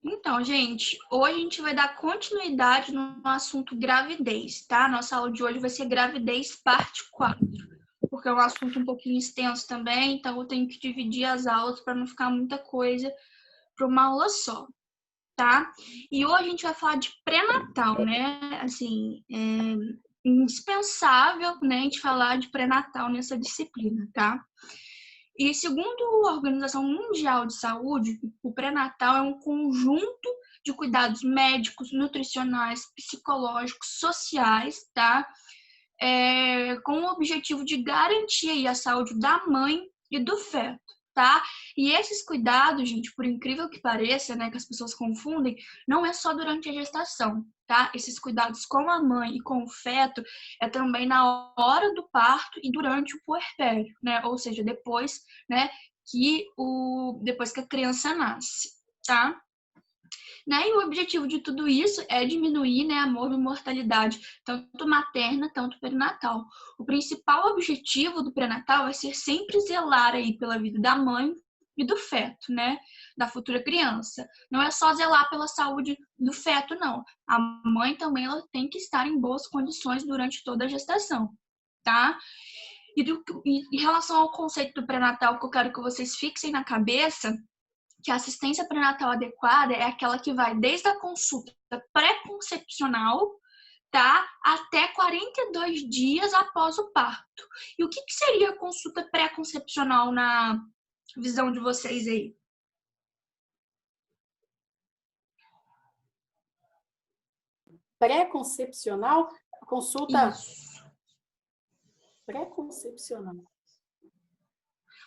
Então, gente, hoje a gente vai dar continuidade no assunto gravidez, tá? Nossa aula de hoje vai ser gravidez parte 4, porque é um assunto um pouquinho extenso também, então eu tenho que dividir as aulas para não ficar muita coisa para uma aula só, tá? E hoje a gente vai falar de pré-natal, né? Assim, é indispensável, né, a gente falar de pré-natal nessa disciplina, tá? E segundo a Organização Mundial de Saúde, o pré-natal é um conjunto de cuidados médicos, nutricionais, psicológicos, sociais, tá? Com o objetivo de garantir aí a saúde da mãe e do feto, tá? E esses cuidados, gente, por incrível que pareça, né, que as pessoas confundem, não é só durante a gestação, tá? Esses cuidados com a mãe e com o feto é também na hora do parto e durante o puerpério, né? Ou seja, depois, né, depois que a criança nasce, tá? Né? E o objetivo de tudo isso é diminuir, né, a mortalidade, tanto materna, tanto perinatal. O principal objetivo do pré-natal é ser sempre zelar aí pela vida da mãe e do feto, né, da futura criança. Não é só zelar pela saúde do feto, não. A mãe também ela tem que estar em boas condições durante toda a gestação, tá? E em relação ao conceito do pré-natal, que eu quero que vocês fixem na cabeça, que a assistência pré-natal adequada é aquela que vai desde a consulta pré-concepcional, tá, até 42 dias após o parto. E o que seria a consulta pré-concepcional na visão de vocês aí? Pré-concepcional, consulta Isso. pré-concepcional.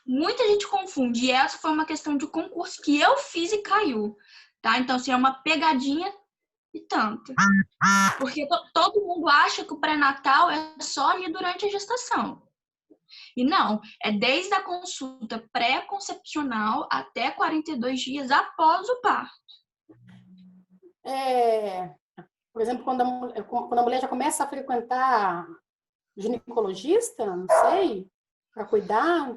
Muita gente confunde, e essa foi uma questão de concurso que eu fiz e caiu, tá? Então, assim, é uma pegadinha e tanto. Porque todo mundo acha que o pré-natal é só ali durante a gestação. E não, é desde a consulta pré-concepcional até 42 dias após o parto. Por exemplo, quando a mulher já começa a frequentar ginecologista, não sei, para cuidar.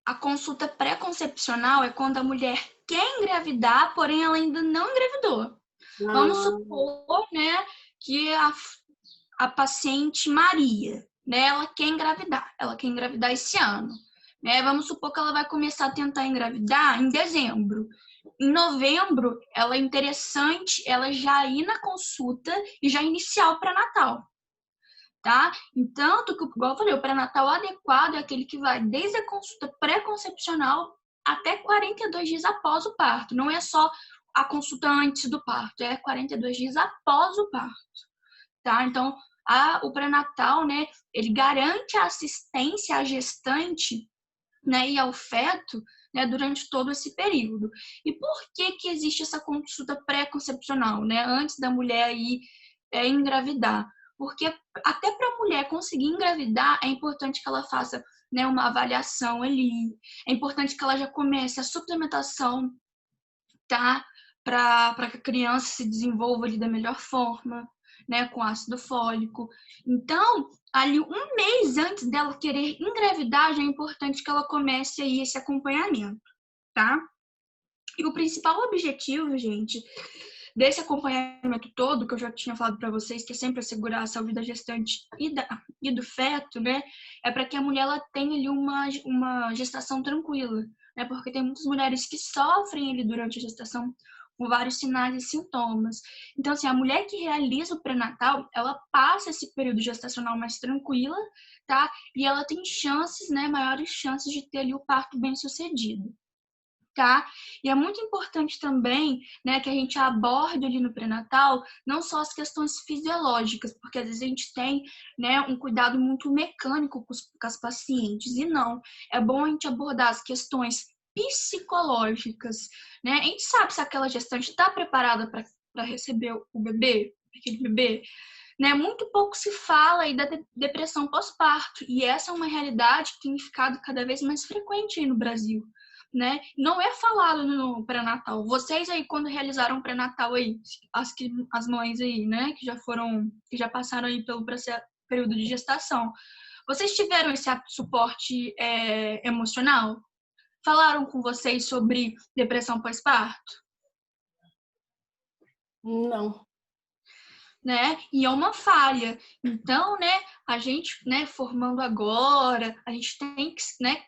A consulta pré-concepcional é quando a mulher quer engravidar, porém ela ainda não engravidou. Vamos supor, né, que a paciente Maria, né, ela quer engravidar esse ano. Né? Vamos supor que ela vai começar a tentar engravidar em dezembro. Em novembro, ela é interessante ela já ir na consulta e já iniciar o pré-natal, tá? Então, igual eu falei, o pré-natal adequado é aquele que vai desde a consulta pré-concepcional até 42 dias após o parto. Não é só a consulta antes do parto, é 42 dias após o parto, tá? Então, o pré-natal, né, ele garante a assistência à gestante, né, e ao feto, né, durante todo esse período. E por que existe essa consulta pré-concepcional, né, antes da mulher ir engravidar? Porque até para a mulher conseguir engravidar, é importante que ela faça, né, uma avaliação ali, é importante que ela já comece a suplementação, tá? Para que a criança se desenvolva ali da melhor forma, né, com ácido fólico. Então, ali um mês antes dela querer engravidar, já é importante que ela comece aí esse acompanhamento, tá? E o principal objetivo, gente, desse acompanhamento todo, que eu já tinha falado para vocês, que é sempre assegurar a saúde da gestante e do feto, né, é para que a mulher ela tenha ali uma gestação tranquila, né, porque tem muitas mulheres que sofrem ali durante a gestação com vários sinais e sintomas. Então, assim, a mulher que realiza o pré-natal, ela passa esse período gestacional mais tranquila, tá? E ela tem chances, né, maiores chances de ter ali o parto bem sucedido. Tá? E é muito importante também, né, que a gente aborde ali no pré-natal não só as questões fisiológicas, porque às vezes a gente tem, né, um cuidado muito mecânico com as pacientes, e não. É bom a gente abordar as questões psicológicas, né? A gente sabe se aquela gestante está preparada para receber o bebê, aquele bebê, né? Muito pouco se fala aí da depressão pós-parto, e essa é uma realidade que tem ficado cada vez mais frequente aí no Brasil, né? Não é falado no pré-natal. Vocês aí, quando realizaram o pré-natal aí, as mães aí, né, que já passaram aí pelo período de gestação, vocês tiveram esse suporte emocional? Falaram com vocês sobre depressão pós-parto? Não. Né? E é uma falha. Então, né, a gente, né, formando agora, a gente tem que, né,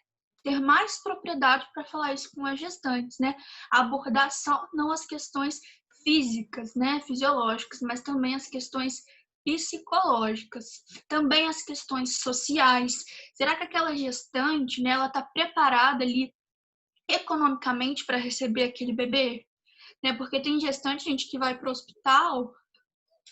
ter mais propriedade para falar isso com as gestantes, né? Abordar só não as questões físicas, né, fisiológicas, mas também as questões psicológicas, também as questões sociais. Será que aquela gestante, né, ela está preparada ali economicamente para receber aquele bebê? Né? Porque tem gestante, gente, que vai para o hospital,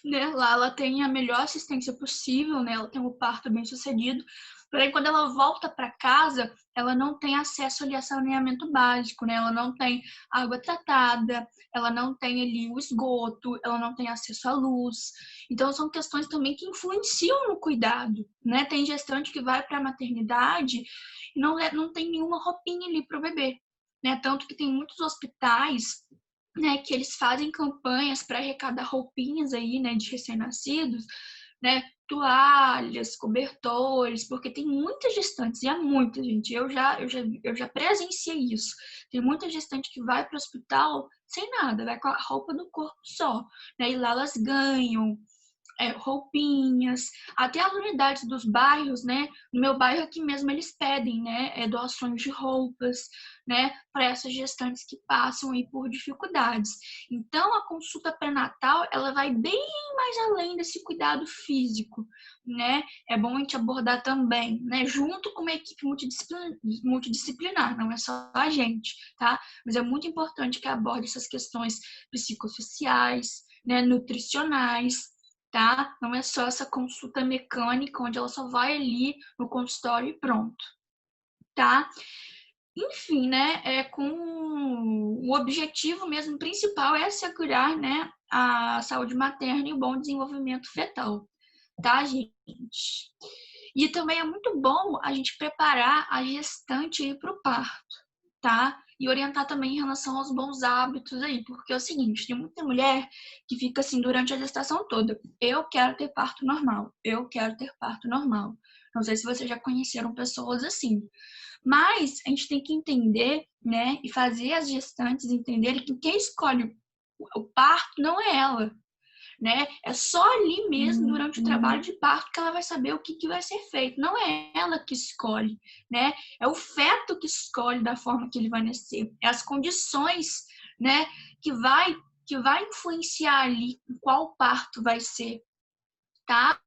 né? Lá ela tem a melhor assistência possível, né? Ela tem um parto bem sucedido. Porém, quando ela volta para casa, ela não tem acesso ali a saneamento básico, né? Ela não tem água tratada, ela não tem ali o esgoto, ela não tem acesso à luz. Então, são questões também que influenciam no cuidado, né? Tem gestante que vai para a maternidade e não tem nenhuma roupinha ali para o bebê, né? Tanto que tem muitos hospitais, né, que eles fazem campanhas para arrecadar roupinhas aí, né, de recém-nascidos, né, toalhas, cobertores, porque tem muitas gestantes, e há muita gente, eu já presenciei isso. Tem muita gestante que vai para o hospital sem nada, vai com a roupa do corpo só, né, e lá elas ganham roupinhas, até as unidades dos bairros, né? No meu bairro aqui mesmo eles pedem, né? Doações de roupas, né? Para essas gestantes que passam aí por dificuldades. Então, a consulta pré-natal, ela vai bem mais além desse cuidado físico, né? É bom a gente abordar também, né? Junto com uma equipe multidisciplinar, não é só a gente, tá? Mas é muito importante que aborde essas questões psicossociais, né? Nutricionais, tá? Não é só essa consulta mecânica, onde ela só vai ali no consultório e pronto, tá? Enfim, né? Com o objetivo mesmo principal é assegurar, né, a saúde materna e o bom desenvolvimento fetal, tá, gente? E também é muito bom a gente preparar a gestante para o parto, tá? E orientar também em relação aos bons hábitos aí, porque é o seguinte, tem muita mulher que fica assim durante a gestação toda, eu quero ter parto normal, eu quero ter parto normal. Não sei se vocês já conheceram pessoas assim, mas a gente tem que entender, né, e fazer as gestantes entenderem que quem escolhe o parto não é ela, né? É só ali mesmo, durante o trabalho de parto, que ela vai saber o que vai ser feito. Não é ela que escolhe, né? É o feto que escolhe da forma que ele vai nascer. É as condições, né, que vai influenciar ali qual parto vai ser, tá?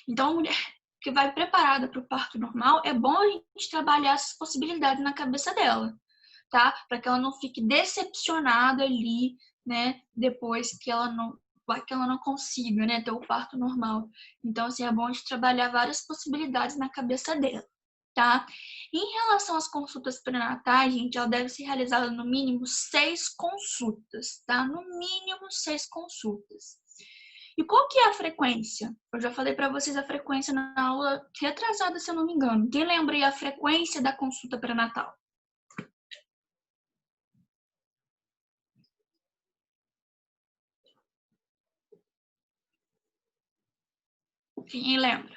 Então, a mulher que vai preparada para o parto normal, é bom a gente trabalhar essas possibilidades na cabeça dela, tá? Para que ela não fique decepcionada ali, né? Depois que ela não consiga, né, ter o parto normal. Então, assim, é bom a gente trabalhar várias possibilidades na cabeça dela, tá? Em relação às consultas pré-natais, gente, ela deve ser realizada no mínimo 6 consultas, tá? No mínimo 6 consultas. E qual que é a frequência? Eu já falei para vocês a frequência na aula retrasada, se eu não me engano. Quem lembra aí a frequência da consulta pré-natal? Quem lembra?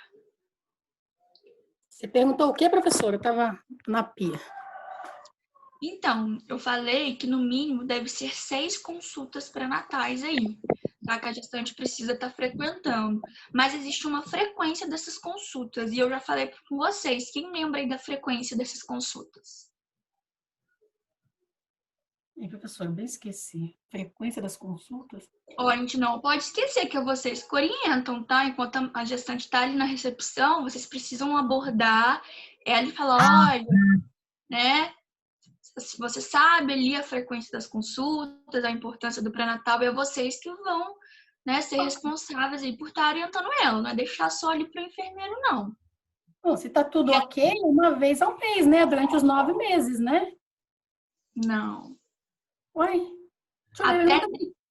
Você perguntou o quê, professora? Eu estava na pia. Então, eu falei que no mínimo deve ser 6 consultas pré-natais aí, tá? Que a gestante precisa estar frequentando. Mas existe uma frequência dessas consultas, e eu já falei com vocês. Quem lembra aí da frequência dessas consultas? Professora, eu bem esqueci. Frequência das consultas? Ou a gente não pode esquecer que vocês que orientam, tá? Enquanto a gestante está ali na recepção, vocês precisam abordar ela e falar, olha, né? Você sabe ali a frequência das consultas, a importância do pré-natal, e é vocês que vão, né, ser responsáveis aí por estar orientando ela, não é deixar só ali para o enfermeiro, não. Bom, se tá tudo ok, uma vez ao mês, né? Durante os 9 meses, né? Não. Uai, deixa eu ver,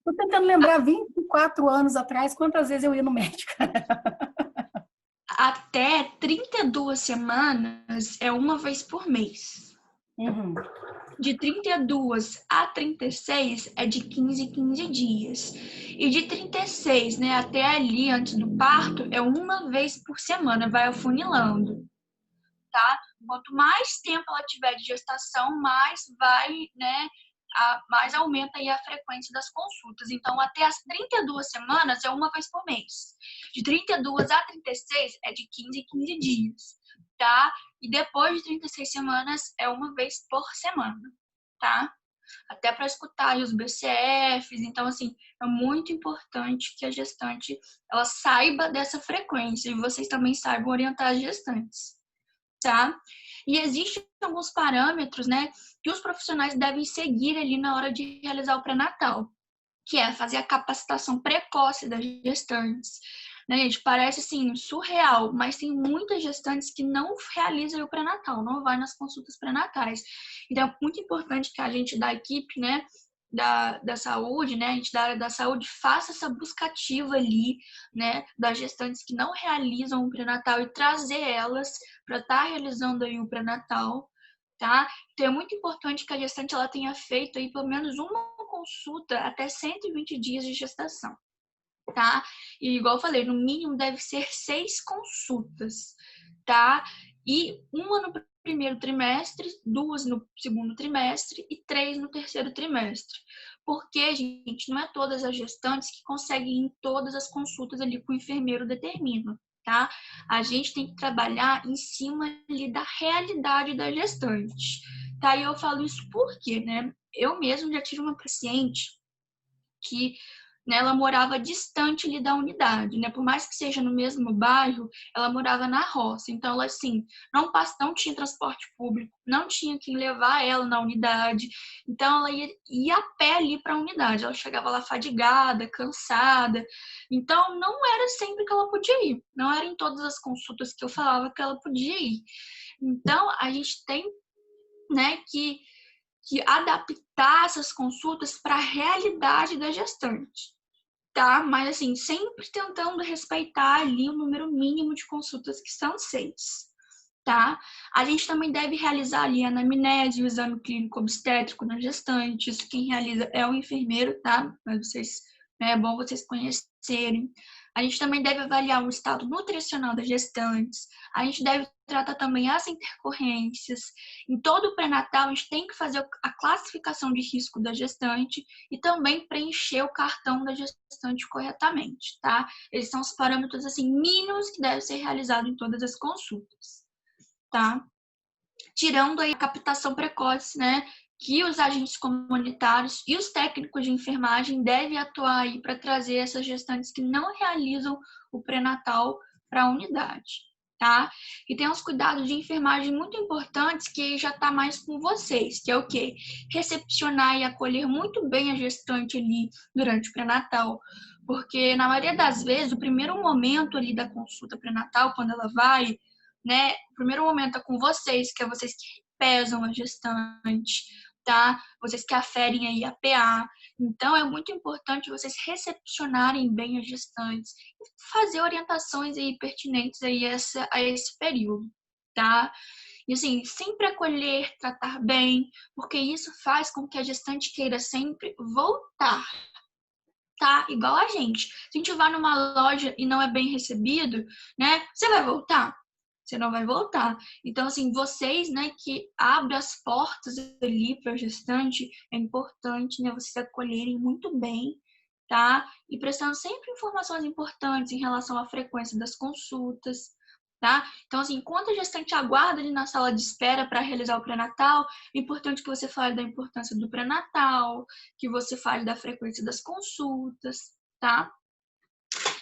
tô tentando lembrar 24 anos atrás, quantas vezes eu ia no médico. Até 32 semanas é uma vez por mês. Uhum. De 32 a 36 é de 15 em 15 dias. E de 36, né, até ali, antes do parto, é uma vez por semana, vai afunilando, tá? Quanto mais tempo ela tiver de gestação, mais vai, né, mais aumenta aí a frequência das consultas. Então, até as 32 semanas é uma vez por mês. De 32 a 36 é de 15 em 15 dias, tá? E depois de 36 semanas é uma vez por semana, tá? Até para escutar aí os BCFs. Então, assim, é muito importante que a gestante ela saiba dessa frequência e vocês também saibam orientar as gestantes, tá? E existem alguns parâmetros, né, que os profissionais devem seguir ali na hora de realizar o pré-natal, que é fazer a capacitação precoce das gestantes. Né, gente? Parece, assim, surreal, mas tem muitas gestantes que não realizam o pré-natal, não vai nas consultas pré-natais. Então, é muito importante que a gente da equipe, né, da saúde, né, a gente da área da saúde faça essa busca ativa ali, né, das gestantes que não realizam o pré-natal e trazer elas para estar realizando aí o pré-natal, tá? Então, é muito importante que a gestante ela tenha feito aí pelo menos uma consulta até 120 dias de gestação, tá? E igual eu falei, no mínimo deve ser 6 consultas, tá? E uma no primeiro trimestre, 2 no segundo trimestre e 3 no terceiro trimestre. Porque, gente, não é todas as gestantes que conseguem ir em todas as consultas ali que o enfermeiro determina, tá? A gente tem que trabalhar em cima ali da realidade da gestante, tá? E eu falo isso porque, né? Eu mesmo já tive uma paciente que, né, ela morava distante ali da unidade, né? Por mais que seja no mesmo bairro, ela morava na roça. Então, ela, assim, não tinha transporte público, não tinha quem levar ela na unidade. Então, ela ia a pé ali para a unidade. Ela chegava lá fadigada, cansada. Então, não era sempre que ela podia ir. Não era em todas as consultas que eu falava que ela podia ir. Então, a gente tem, né, que adaptar essas consultas para a realidade da gestante, tá? Mas, assim, sempre tentando respeitar ali o número mínimo de consultas, que são 6, tá? A gente também deve realizar ali a anamnese, o exame clínico obstétrico na gestante. Isso quem realiza é o enfermeiro, tá? Mas vocês, né, é bom vocês conhecerem. A gente também deve avaliar o estado nutricional das gestantes. A gente deve tratar também as intercorrências. Em todo o pré-natal, a gente tem que fazer a classificação de risco da gestante e também preencher o cartão da gestante corretamente, tá? Eles são os parâmetros, assim, mínimos que devem ser realizados em todas as consultas, tá? Tirando aí a captação precoce, né? Que os agentes comunitários e os técnicos de enfermagem devem atuar aí para trazer essas gestantes que não realizam o pré-natal para a unidade, tá? E tem uns cuidados de enfermagem muito importantes que já está mais com vocês, que é o quê? Recepcionar e acolher muito bem a gestante ali durante o pré-natal, porque na maioria das vezes, o primeiro momento ali da consulta pré-natal, quando ela vai, né, o primeiro momento é com vocês, que é vocês que pesam a gestante, tá? Vocês que aferem aí a PA. Então, é muito importante vocês recepcionarem bem as gestantes e fazer orientações aí pertinentes aí a esse período, tá? E, assim, sempre acolher, tratar bem, porque isso faz com que a gestante queira sempre voltar, tá? Igual a gente. Se a gente vai numa loja e não é bem recebido, né? Você vai voltar? Você não vai voltar. Então, assim, vocês, né, que abrem as portas ali para a gestante, é importante, né, vocês acolherem muito bem, tá? E prestando sempre informações importantes em relação à frequência das consultas, tá? Então, assim, enquanto a gestante aguarda ali na sala de espera para realizar o pré-natal, é importante que você fale da importância do pré-natal, que você fale da frequência das consultas, tá?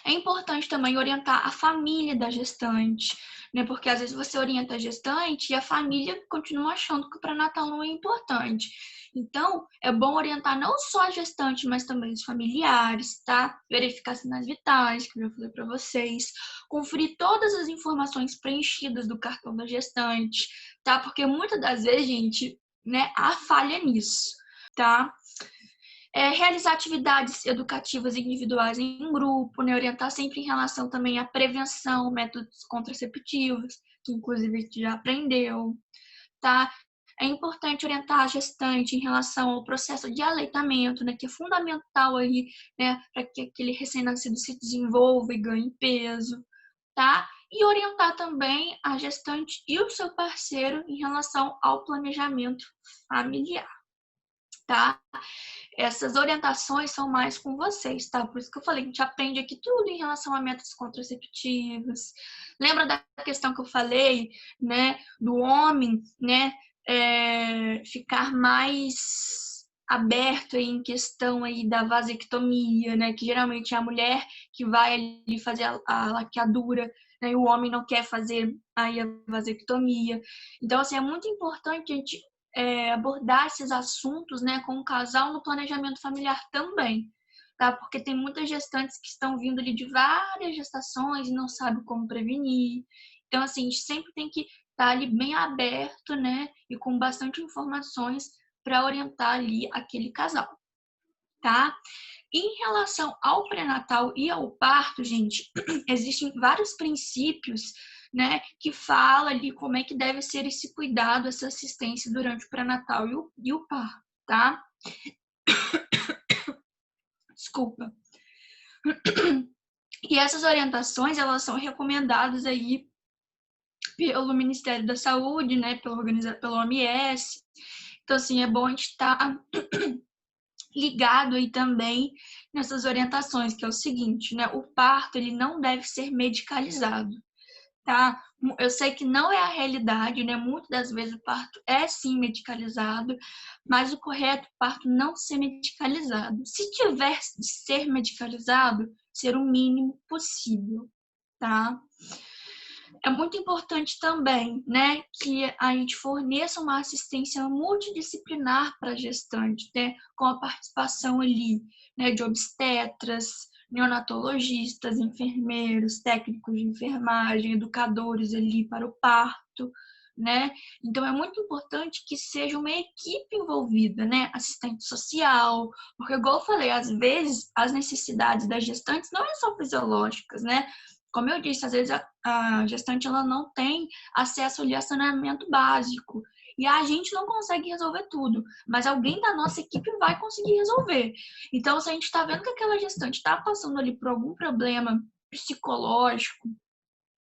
É importante também orientar a família da gestante, né? Porque às vezes você orienta a gestante e a família continua achando que o pré-natal não é importante. Então, é bom orientar não só a gestante, mas também os familiares, tá? Verificar sinais vitais, que eu já falei para vocês. Conferir todas as informações preenchidas do cartão da gestante, tá? Porque muitas das vezes, gente, né, há falha nisso, tá? Realizar atividades educativas individuais em grupo, né? Orientar sempre em relação também à prevenção, métodos contraceptivos, que inclusive a gente já aprendeu, tá? É importante orientar a gestante em relação ao processo de aleitamento, né? Que é fundamental aí, né? Para que aquele recém-nascido se desenvolva e ganhe peso, tá? E orientar também a gestante e o seu parceiro em relação ao planejamento familiar, tá? Essas orientações são mais com vocês, tá? Por isso que eu falei, a gente aprende aqui tudo em relação a métodos contraceptivos. Lembra da questão que eu falei, né? Do homem, né? Ficar mais aberto aí em questão aí da vasectomia, né? Que geralmente é a mulher que vai ali fazer a laqueadura, né? E o homem não quer fazer aí a vasectomia. Então, assim, é muito importante a gente abordar esses assuntos, né, com o casal no planejamento familiar também, tá? Porque tem muitas gestantes que estão vindo ali de várias gestações e não sabem como prevenir. Então, assim, a gente sempre tem que estar ali bem aberto, né, e com bastante informações para orientar ali aquele casal, tá? Em relação ao pré-natal e ao parto, gente, existem vários princípios, né, que fala ali como é que deve ser esse cuidado, essa assistência durante o pré-natal e o parto, tá? Desculpa. E essas orientações, elas são recomendadas aí pelo Ministério da Saúde, né, pelo OMS. Então, assim, é bom a gente estar ligado aí também nessas orientações, que é o seguinte, né, o parto, ele não deve ser medicalizado. Tá? Eu sei que não é a realidade, né? Muitas das vezes o parto é sim medicalizado, mas o correto é o parto não ser medicalizado. Se tiver de ser medicalizado, ser o mínimo possível, tá? É muito importante também, né, que a gente forneça uma assistência multidisciplinar para a gestante, né, com a participação ali, né, de obstetras, neonatologistas, enfermeiros, técnicos de enfermagem, educadores ali para o parto, né? Então é muito importante que seja uma equipe envolvida, né? Assistente social, porque igual eu falei, às vezes as necessidades das gestantes não são só fisiológicas, né? Como eu disse, às vezes a gestante ela não tem acesso ali a saneamento básico. E a gente não consegue resolver tudo, mas alguém da nossa equipe vai conseguir resolver. Então, se a gente está vendo que aquela gestante está passando ali por algum problema psicológico,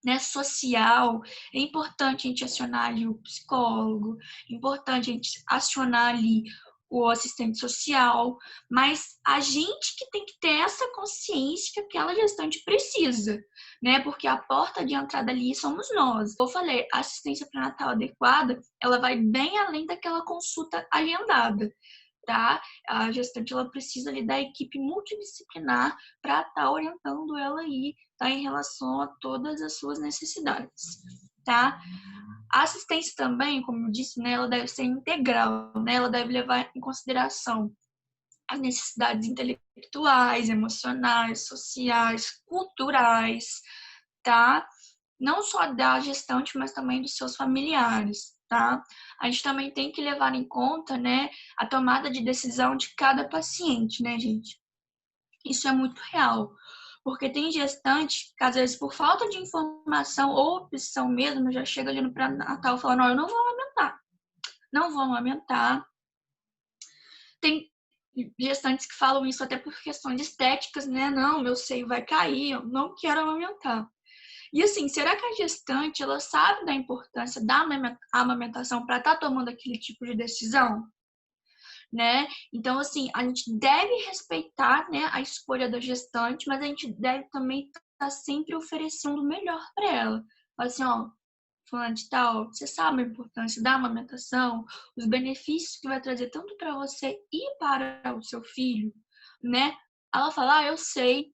né, social, é importante a gente acionar ali o psicólogo, é importante a gente acionar ali o assistente social, mas a gente que tem que ter essa consciência que aquela gestante precisa, né? Porque a porta de entrada ali somos nós. Eu falei, a assistência pré-natal adequada, ela vai bem além daquela consulta agendada, tá? A gestante ela precisa ali da equipe multidisciplinar para estar orientando ela aí, tá? Em relação a todas as suas necessidades, tá? A assistência também, como eu disse, né, ela deve ser integral, né? Ela deve levar em consideração as necessidades intelectuais, emocionais, sociais, culturais, tá? Não só da gestante, mas também dos seus familiares, tá? A gente também tem que levar em conta, né, a tomada de decisão de cada paciente, né, gente? Isso é muito real. Porque tem gestante que, às vezes, por falta de informação ou opção mesmo, já chega ali no pré-natal falando, não, eu não vou amamentar. Não vou amamentar. Tem gestantes que falam isso até por questões estéticas, né? Não, meu seio vai cair, eu não quero amamentar. E assim, será que a gestante, ela sabe da importância da amamentação para estar tomando aquele tipo de decisão? Né? Então, assim, a gente deve respeitar, né, a escolha da gestante, mas a gente deve também estar sempre oferecendo o melhor para ela. Assim, ó, fulano de tal, você sabe a importância da amamentação, os benefícios que vai trazer tanto para você e para o seu filho, né? Ela fala, eu sei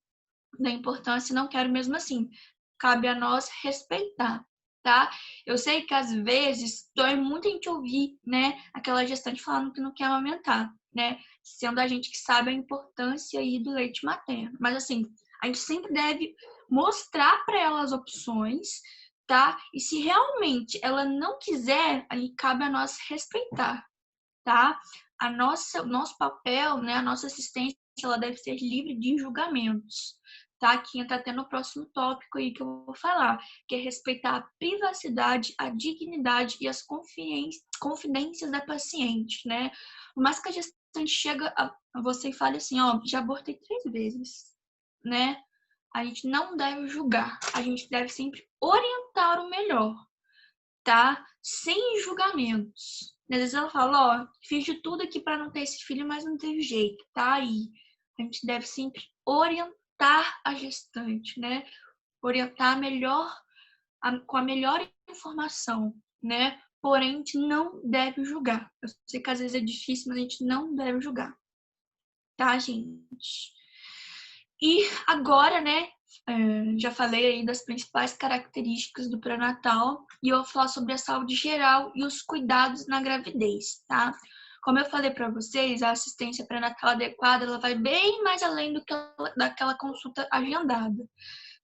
da importância e não quero mesmo assim. Cabe a nós respeitar, tá? Eu sei que às vezes dói muito a gente ouvir, né, aquela gestante falando que não quer amamentar, né? Sendo a gente que sabe a importância aí do leite materno. Mas assim, a gente sempre deve mostrar para ela as opções, tá? E se realmente ela não quiser, aí cabe a nós respeitar, tá? O nosso papel, né, a nossa assistência, ela deve ser livre de julgamentos, tá? Que entra até no próximo tópico aí que eu vou falar, que é respeitar a privacidade, a dignidade e as confidências da paciente, né? Por mais que a gestante chega a você e fale assim, ó, já abortei 3 vezes, né? A gente não deve julgar, a gente deve sempre orientar o melhor, tá? Sem julgamentos, Às vezes ela fala, ó, fiz de tudo aqui para não ter esse filho, mas não teve jeito, tá aí. A gente deve sempre orientar a gestante, né? Orientar melhor, com a melhor informação, né? Porém, a gente não deve julgar. Eu sei que às vezes é difícil, mas a gente não deve julgar. Tá, gente? E agora, né? Já falei aí das principais características do pré-natal e eu vou falar sobre a saúde geral e os cuidados na gravidez, tá? Como eu falei para vocês, a assistência pré-natal adequada, ela vai bem mais além daquela consulta agendada,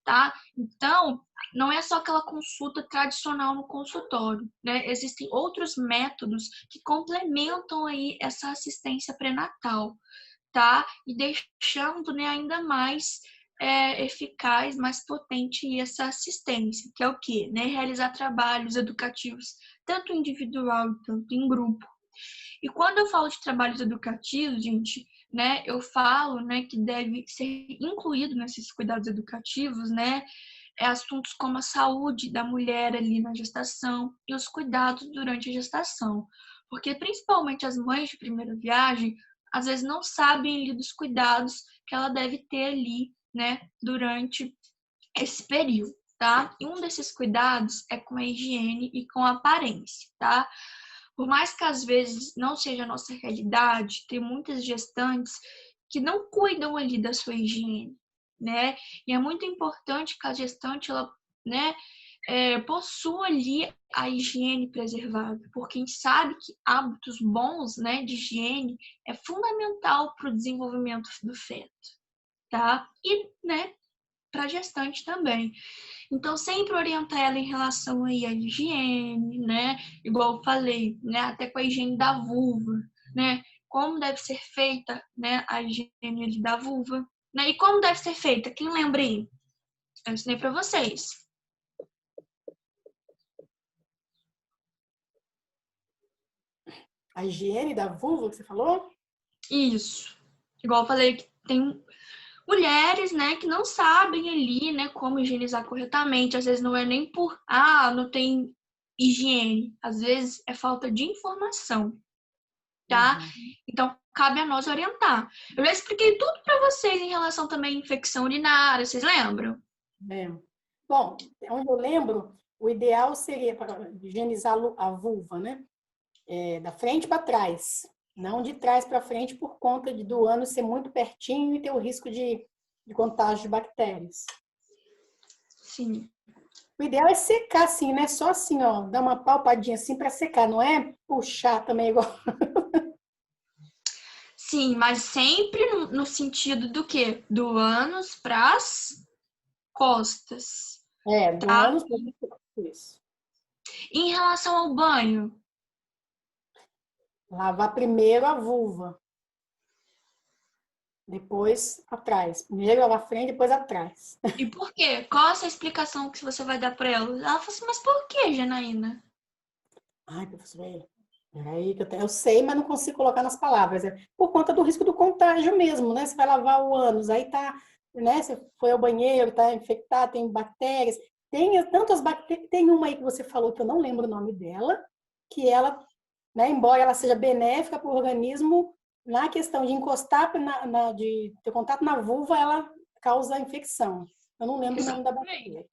tá? Então, não é só aquela consulta tradicional no consultório, né? Existem outros métodos que complementam aí essa assistência pré-natal, tá? E deixando, né, ainda mais eficaz, mais potente essa assistência, que é o quê? Né? Realizar trabalhos educativos, tanto individual quanto em grupo. E quando eu falo de trabalhos educativos, gente, né, eu falo, né, que deve ser incluído nesses cuidados educativos, né, assuntos como a saúde da mulher ali na gestação e os cuidados durante a gestação. Porque principalmente as mães de primeira viagem, às vezes não sabem ali dos cuidados que ela deve ter ali, né, durante esse período, tá? E um desses cuidados é com a higiene e com a aparência, tá? Por mais que às vezes não seja a nossa realidade, tem muitas gestantes que não cuidam ali da sua higiene, né? E é muito importante que a gestante, ela, né, possua ali a higiene preservada, porque a gente sabe que hábitos bons, né, de higiene é fundamental para o desenvolvimento do feto, tá? E, né, para a gestante também. Então, sempre orientar ela em relação aí à higiene, né? Igual eu falei, né? Até com a higiene da vulva, né? Como deve ser feita, né? A higiene ali da vulva, né? E como deve ser feita? Quem lembra aí? Eu ensinei para vocês. A higiene da vulva que você falou? Isso. Igual eu falei que tem mulheres, né, que não sabem ali, né, como higienizar corretamente. Às vezes não é nem por, não tem higiene. Às vezes é falta de informação, tá? Então, cabe a nós orientar. Eu já expliquei tudo para vocês em relação também à infecção urinária, vocês lembram? É. Bom, onde eu lembro, o ideal seria para higienizar a vulva, né? Da frente para trás, não de trás para frente por conta do ânus ser muito pertinho e ter o risco de contágio de bactérias. Sim. O ideal é secar assim, né? Só assim, ó, dar uma palpadinha assim para secar, não é puxar também igual. Sim, mas sempre no sentido do quê? Do ânus para as costas, Do tá? ânus para isso. Em relação ao banho, Lavar primeiro a vulva. Depois atrás. Primeiro lavar a frente, depois atrás. e por quê? Qual é essa explicação que você vai dar para ela? Ela falou assim, mas por que, Janaína? Ai, professor, peraí, que eu sei, mas não consigo colocar nas palavras. É por conta do risco do contágio mesmo, né? Você vai lavar o ânus, aí tá, né? Você foi ao banheiro, tá infectado, tem bactérias. Tem tantas bactérias. Tem uma aí que você falou que eu não lembro o nome dela, que ela, né, embora ela seja benéfica para o organismo, na questão de encostar, de ter contato na vulva, ela causa infecção. Eu não lembro o nome da bactéria.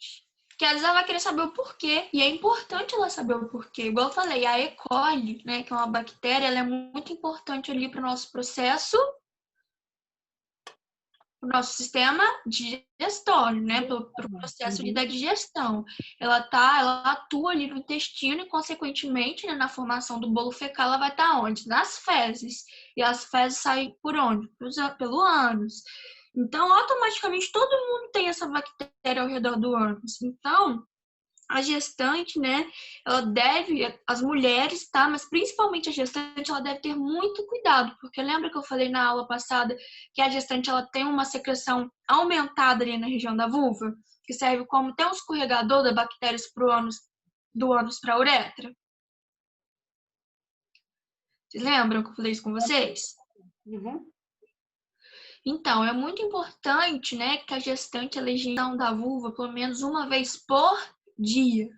Que às vezes ela vai querer saber o porquê, e é importante ela saber o porquê. Igual eu falei, a E. coli, né, que é uma bactéria, ela é muito importante ali para o nosso processo, o nosso sistema digestório, né, para o processo da digestão. Ela atua ali no intestino e, consequentemente, né, na formação do bolo fecal, ela vai estar onde? Nas fezes. E as fezes saem por onde? Pelo ânus. Então, automaticamente, todo mundo tem essa bactéria ao redor do ânus. Então, a gestante, né, ela deve, as mulheres, tá? Mas principalmente a gestante, ela deve ter muito cuidado, porque lembra que eu falei na aula passada que a gestante, ela tem uma secreção aumentada ali na região da vulva, que serve como até um escorregador das bactérias do ânus para a uretra? Vocês lembram que eu falei isso com vocês? Uhum. Então, é muito importante, né, que a gestante ela higienize da vulva pelo menos uma vez por dia.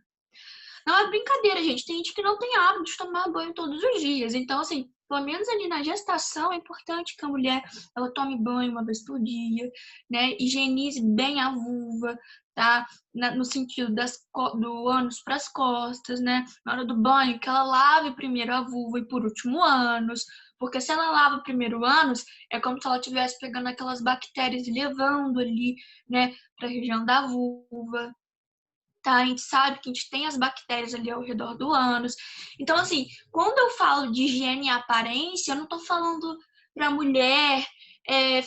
Não é brincadeira, gente. Tem gente que não tem hábito de tomar banho todos os dias. Então, assim, pelo menos ali na gestação, é importante que a mulher ela tome banho uma vez por dia, né? Higienize bem a vulva, tá? No sentido do ânus para as costas, né? Na hora do banho, que ela lave primeiro a vulva e por último o ânus. Porque se ela lava primeiro o ânus, é como se ela estivesse pegando aquelas bactérias e levando ali, né, para a região da vulva. Tá? A gente sabe que a gente tem as bactérias ali ao redor do ânus. Então, assim, quando eu falo de higiene e aparência, eu não estou falando para a mulher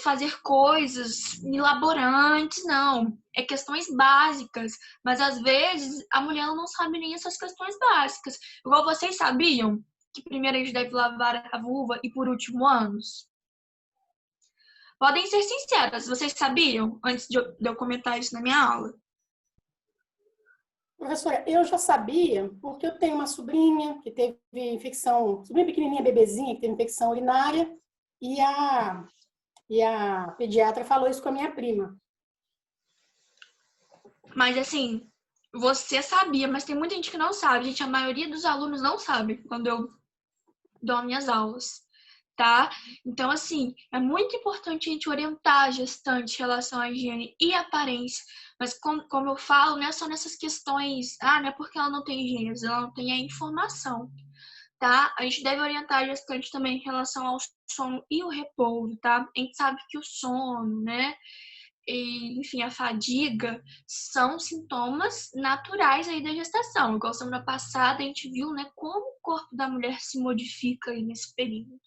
fazer coisas elaborantes, não. É questões básicas. Mas, às vezes, a mulher não sabe nem essas questões básicas. Igual vocês sabiam que primeiro a gente deve lavar a vulva e, por último, o ânus? Podem ser sinceras, vocês sabiam? Antes de eu comentar isso na minha aula. Professora, eu já sabia, porque eu tenho uma sobrinha que teve infecção, sobrinha pequenininha, bebezinha, que teve infecção urinária, e a pediatra falou isso com a minha prima. Mas, assim, você sabia, mas tem muita gente que não sabe. Gente, a maioria dos alunos não sabe quando eu dou minhas aulas, tá? Então, assim, é muito importante a gente orientar a gestante em relação à higiene e aparência. Mas, como eu falo, não é só nessas questões, não é porque ela não tem higiene, ela não tem a informação, tá? A gente deve orientar a gestante também em relação ao sono e o repouso, tá? A gente sabe que o sono, né? E, enfim, a fadiga são sintomas naturais aí da gestação. Igual semana passada a gente viu, né, como o corpo da mulher se modifica aí nesse período,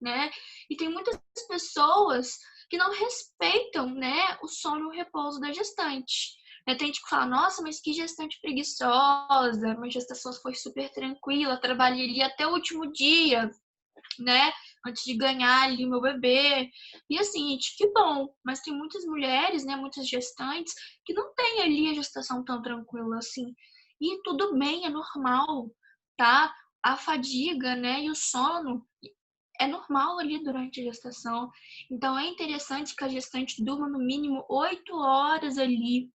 né? E tem muitas pessoas que não respeitam, né, o sono e o repouso da gestante. Tem gente que fala, nossa, mas que gestante preguiçosa, minha gestação foi super tranquila, trabalhei ali até o último dia, né? Antes de ganhar ali o meu bebê. E assim, gente, que bom. Mas tem muitas mulheres, né? Muitas gestantes que não têm ali a gestação tão tranquila assim. E tudo bem, é normal, tá? A fadiga, né? E o sono é normal ali durante a gestação. Então é interessante que a gestante durma no mínimo 8 horas ali,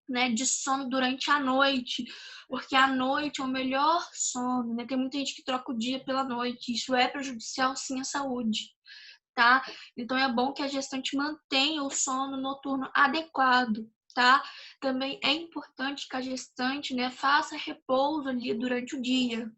né, de sono durante a noite, porque a noite é o melhor sono, né? Tem muita gente que troca o dia pela noite, isso é prejudicial sim à saúde, tá? Então é bom que a gestante mantenha o sono noturno adequado, tá? Também é importante que a gestante, né, faça repouso ali durante o dia,